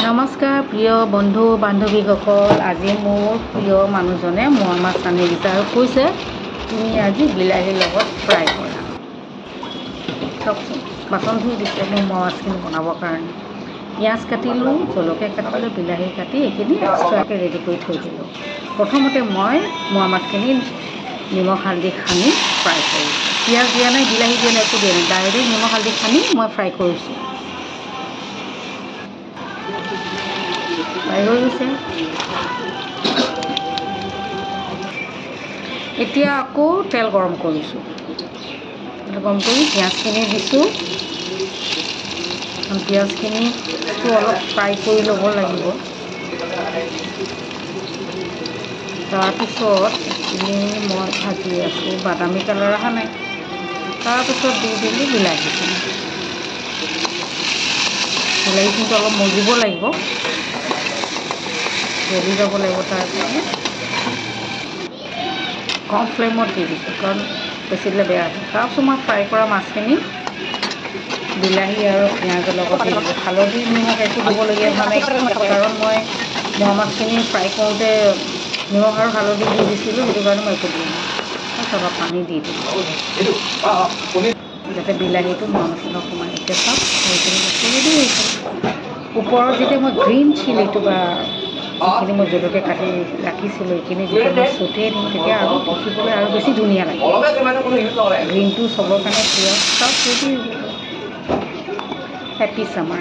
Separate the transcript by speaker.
Speaker 1: নমস্কাৰ প্ৰিয় বন্ধু বান্ধৱীসকল, আজি মোৰ প্ৰিয় মানুহজনে মোৱা মাছ আনি দিছে আৰু কৈছে তুমি আজি বিলাহীৰ লগত ফ্ৰাই কৰা। চাওকচোন, বাচন ধুই দিছে মোৰ মোৱা মাছখিনি বনাবৰ কাৰণে। পিঁয়াজ কাটিলোঁ, জলকীয়া কাটিলোঁ, বিলাহী কাটি এইখিনি এক্সট্ৰাকৈ ৰেডি কৰি থৈ দিলোঁ। প্ৰথমতে মই মোৱা মাছখিনি নিমখ হালধি সানি ফ্ৰাই কৰিছোঁ। পিঁয়াজ দিয়া নাই, বিলাহী দিয়া নাই, একো দিয়া নাই, ডাইৰেক্ট নিমখ হালধি সানি মই ফ্ৰাই কৰিছোঁ। ফ্ৰাই হৈ গৈছে। এতিয়া আকৌ তেল গৰম কৰিছোঁ। তেল গৰম কৰি পিঁয়াজখিনি দিছোঁ। পিঁয়াজখিনিটো অলপ ফ্ৰাই কৰি ল'ব লাগিব। তাৰপিছত এইখিনি মই ভাজি আছোঁ, বাদামী কালাৰ অহা নাই। তাৰপিছত দি দিলোঁ বিলাহীখিনি। বিলাহীখিনিটো অলপ মজিব লাগিব, জ্বলি যাব লাগিব। তাৰ কাৰণে কম ফ্লেমত দি দিছোঁ, কাৰণ বেছি দিলে বেয়া হয়। তাৰপিছত মই ফ্ৰাই কৰা মাছখিনি বিলাহী আৰু পিঁয়াজৰ লগত দি দিলোঁ। হালধি নিমখ একো দিবলগীয়া হোৱা নাই, কাৰণ মই মোৱা মাছখিনি ফ্ৰাই কৰোঁতে নিমখ আৰু হালধি দি দিছিলোঁ, সেইটো কাৰণে মই একো দিয়া নাই। তাৰপিছত অলপ পানী দি দিলোঁ যাতে বিলাহীটো মোৱা মাছত সোমাই। এতিয়া চাওক সেইখিনি বস্তু ৰেডি হৈছে। ওপৰত যেতিয়া মই গ্ৰীণ চিলিটো বা যিখিনি মই জলকীয়া কাটি ৰাখিছিলোঁ এইখিনি যেতিয়া মই ছটিয়াই দিম, তেতিয়া আৰু দেখিবলৈ আৰু বেছি ধুনীয়া লাগে। গ্ৰীণটো চবৰ কাৰণে প্ৰিয়। চব ৰেডি হৈ গ'ল। Happy summer.